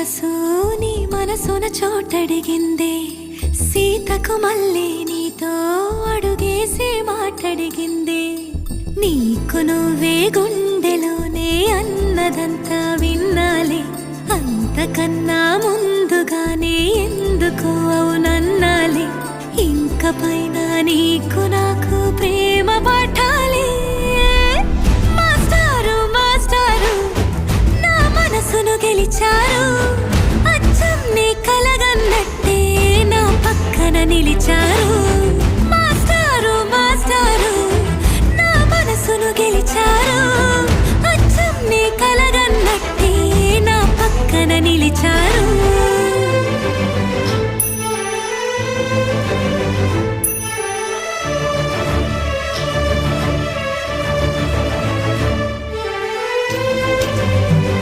మనసు నీ మనసున చోటడిగిందే, సీతకు మళ్ళీ నీతో అడుగేసి మాటడిగిందే. నీకు నువ్వే గుండెలోనే అన్నదంతా విన్నాలే, అంతకన్నా ముందుగానే ఎందుకు అవునన్నాలే. ఇంక పైన నీకు నాకు ప్రేమ పాఠ